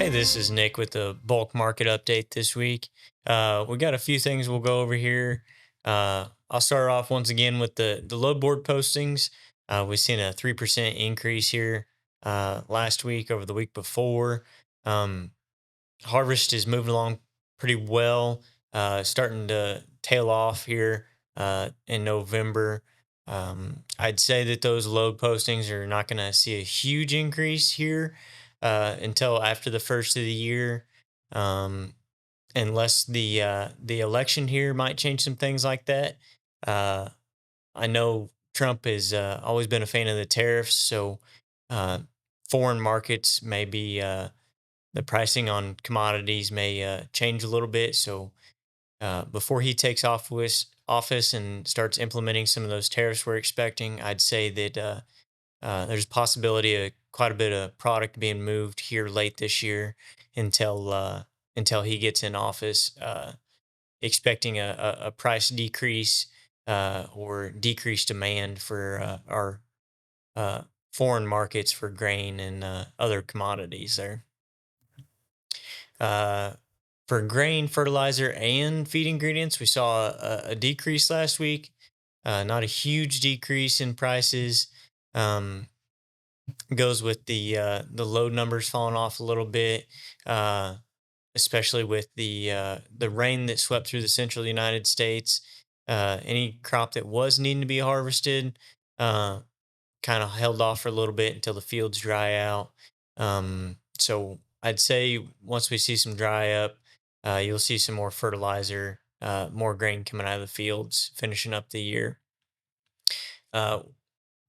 Hey, this is Nick with the bulk market update this week. We got a few things we'll go over here. I'll start off once again with the load board postings. We've seen a 3% increase here last week over the week before. Um, Harvest is moving along pretty well, starting to tail off here in November. I'd say that those load postings are not going to see a huge increase here until after the first of the year, um, unless the election here might change some things like that. Uh, I know Trump has always been a fan of the tariffs, so uh, foreign markets may be. The pricing on commodities may change a little bit. So before he takes office and starts implementing some of those tariffs we're expecting, I'd say that there's a possibility of quite a bit of product being moved here late this year until until he gets in office, expecting a price decrease or decreased demand for our uh, foreign markets for grain and other commodities there. Uh, for grain, fertilizer, and feed ingredients, we saw a decrease last week. Not a huge decrease in prices. Um, Goes with the load numbers falling off a little bit, uh, especially with the rain that swept through the central United States. Any crop that was needing to be harvested, uh, kind of held off for a little bit until the fields dry out. So I'd say once we see some dry up, you'll see some more fertilizer, more grain coming out of the fields, finishing up the year. Uh,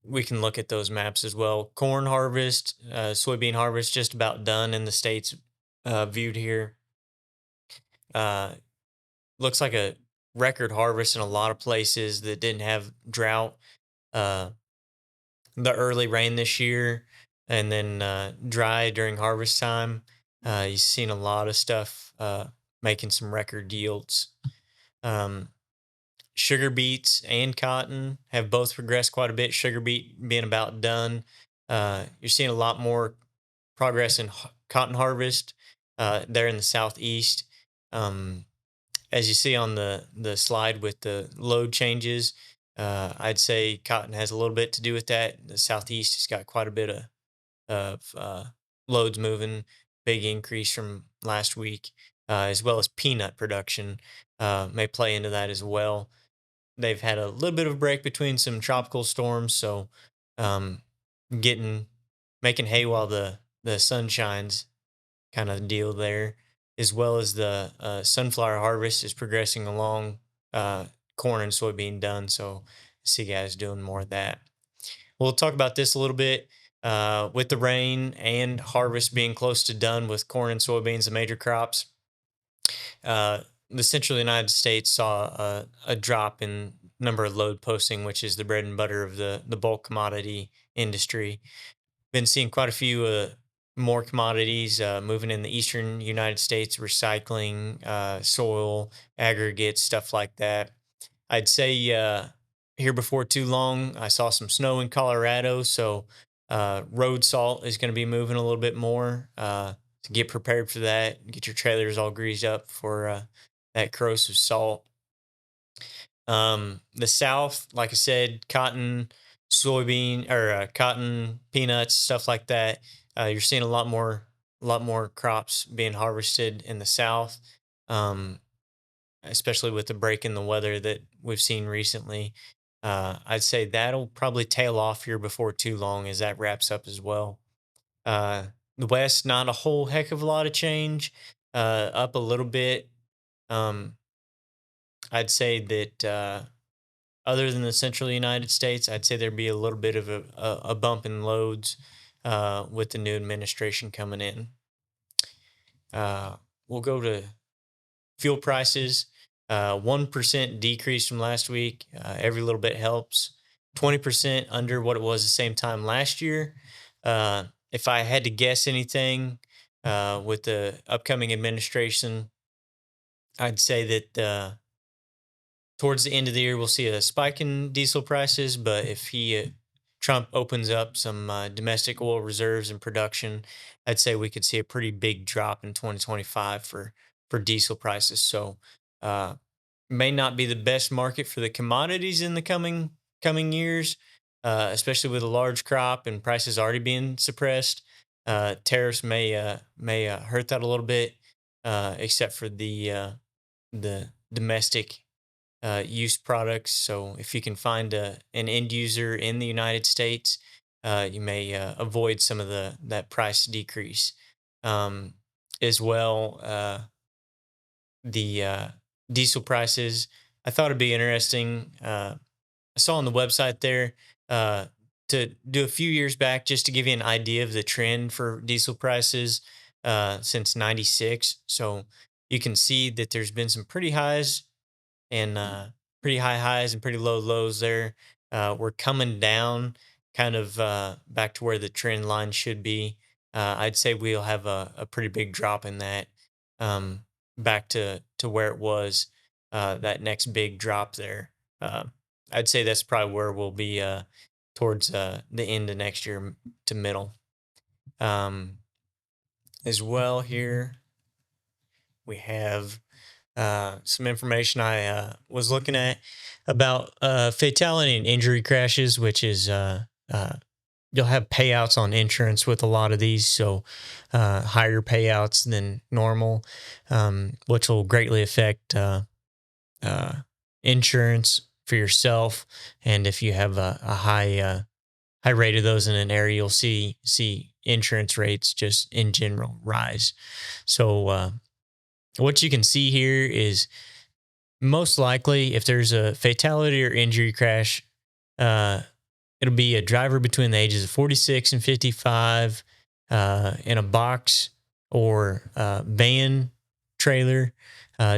we can look at those maps as well. Corn harvest, soybean harvest, just about done in the states viewed here. Uh, Looks like a record harvest in a lot of places that didn't have drought. Uh, the early rain this year and then dry during harvest time. You've seen a lot of stuff making some record yields. Um, Sugar beets and cotton have both progressed quite a bit. Sugar beet being about done. You're seeing a lot more progress in cotton harvest there in the southeast. Um, as you see on the slide with the load changes, I'd say cotton has a little bit to do with that. The southeast has got quite a bit of loads moving, big increase from last week, as well as peanut production may play into that as well. They've had a little bit of a break between some tropical storms, so um, getting making hay while the sun shines kind of deal there, as well as the sunflower harvest is progressing along. Uh, Corn and soybean done, so I see guys doing more of that. We'll talk about this a little bit. With the rain and harvest being close to done with corn and soybeans, the major crops, uh, the central United States saw a drop in number of load posting, which is the bread and butter of the bulk commodity industry. Been seeing quite a few more commodities moving in the eastern United States, recycling, soil, aggregates, stuff like that. I'd say here before too long, I saw some snow in Colorado, so road salt is going to be moving a little bit more to get prepared for that. Get your trailers all greased up for that corrosive salt. The South, like I said, cotton, soybean or cotton, peanuts, stuff like that. You're seeing a lot more crops being harvested in the South, um, especially with the break in the weather that we've seen recently. I'd say that'll probably tail off here before too long as that wraps up as well. Uh, the West, not a whole heck of a lot of change, up a little bit. Um, I'd say that. Other than the central United States, I'd say there'd be a little bit of a bump in loads with the new administration coming in. Uh, we'll go to fuel prices. 1% decrease from last week. Every little bit helps. 20% under what it was the same time last year. If I had to guess anything with the upcoming administration, I'd say that towards the end of the year, we'll see a spike in diesel prices. But if he Trump opens up some domestic oil reserves and production, I'd say we could see a pretty big drop in 2025 for diesel prices. So uh, may not be the best market for the commodities in the coming years, especially with a large crop and prices already being suppressed. Tariffs may hurt that a little bit, except for the domestic use products. So if you can find an end user in the United States, you may avoid some of the that price decrease. Um, as well, the diesel prices. I thought it'd be interesting. I saw on the website there uh, to do a few years back, just to give you an idea of the trend for diesel prices since '96. So you can see that there's been some pretty highs and pretty high highs and pretty low lows there. We're coming down kind of back to where the trend line should be. I'd say we'll have a pretty big drop in that um, back to where it was, that next big drop there. Uh, I'd say that's probably where we'll be towards the end of next year to middle. Um, as well, here we have some information I was looking at about fatality and injury crashes, which is you'll have payouts on insurance with a lot of these, so higher payouts than normal, which will greatly affect uh, insurance for yourself. And if you have a high rate of those in an area, you'll see insurance rates just in general rise. So what you can see here is most likely if there's a fatality or injury crash, uh, it'll be a driver between the ages of 46 and 55 in a box or van trailer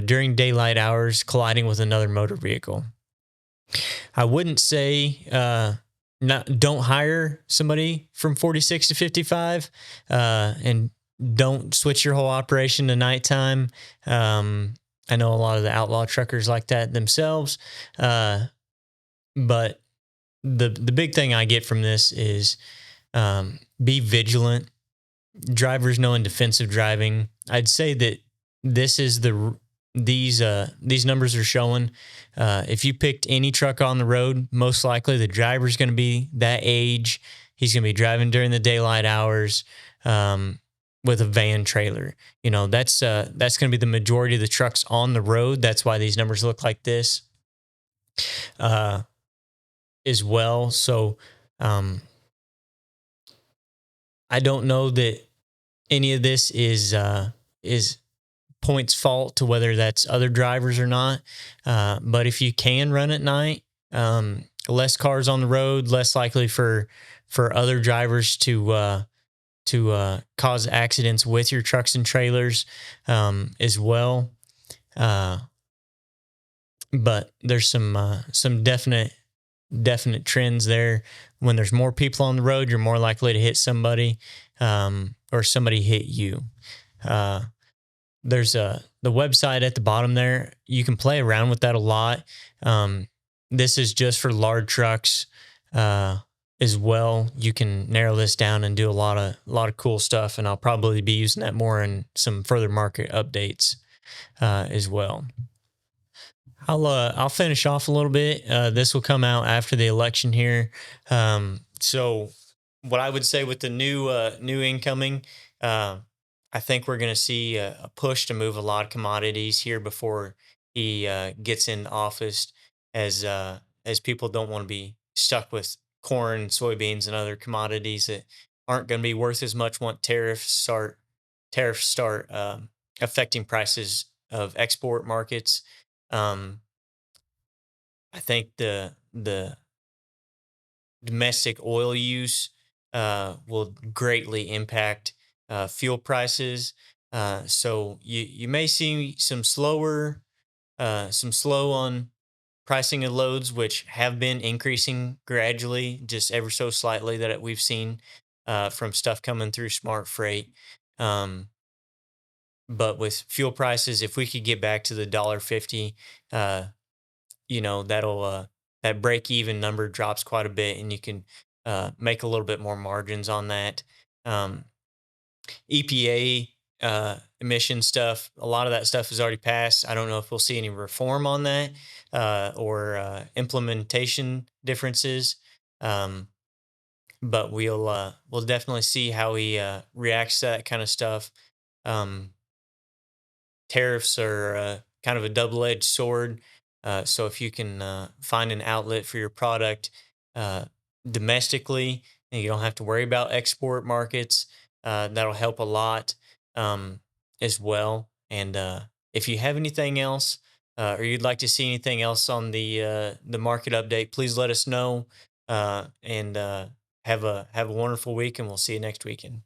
during daylight hours colliding with another motor vehicle. I wouldn't say not don't hire somebody from 46 to 55 and don't switch your whole operation to nighttime. I know a lot of the outlaw truckers like that themselves, but the big thing I get from this is be vigilant. Drivers knowing defensive driving. I'd say that this is these numbers are showing. If you picked any truck on the road, most likely the driver's going to be that age. He's going to be driving during the daylight hours with a van trailer. You know, that's going to be the majority of the trucks on the road. That's why these numbers look like this as well. So I don't know that any of this is points fault to whether that's other drivers or not. But if you can run at night, less cars on the road, less likely for other drivers to cause accidents with your trucks and trailers as well. But there's some definite trends there. When there's more people on the road, you're more likely to hit somebody or somebody hit you. There's the website at the bottom there. You can play around with that a lot. This is just for large trucks as well. You can narrow this down and do a lot of cool stuff. And I'll probably be using that more in some further market updates as well. I'll finish off a little bit. This will come out after the election here. So what I would say with the new incoming, I think we're going to see a push to move a lot of commodities here before he gets in office, as people don't want to be stuck with corn, soybeans, and other commodities that aren't going to be worth as much once tariffs start affecting prices of export markets. Um, I think the domestic oil use will greatly impact fuel prices. So you may see some slow on pricing of loads, which have been increasing gradually, just ever so slightly that we've seen from stuff coming through Smart Freight. Um, but with fuel prices, if we could get back to the $1.50, that'll that break even number drops quite a bit, and you can make a little bit more margins on that. Um, EPA emission stuff, a lot of that stuff is already passed. I don't know if we'll see any reform on that or implementation differences. Um, but we'll definitely see how he reacts to that kind of stuff. Um, Tariffs are kind of a double-edged sword. So if you can find an outlet for your product uh, domestically, and you don't have to worry about export markets, that'll help a lot um, as well. And if you have anything else, or you'd like to see anything else on the market update, please let us know. And have a wonderful week, and we'll see you next weekend.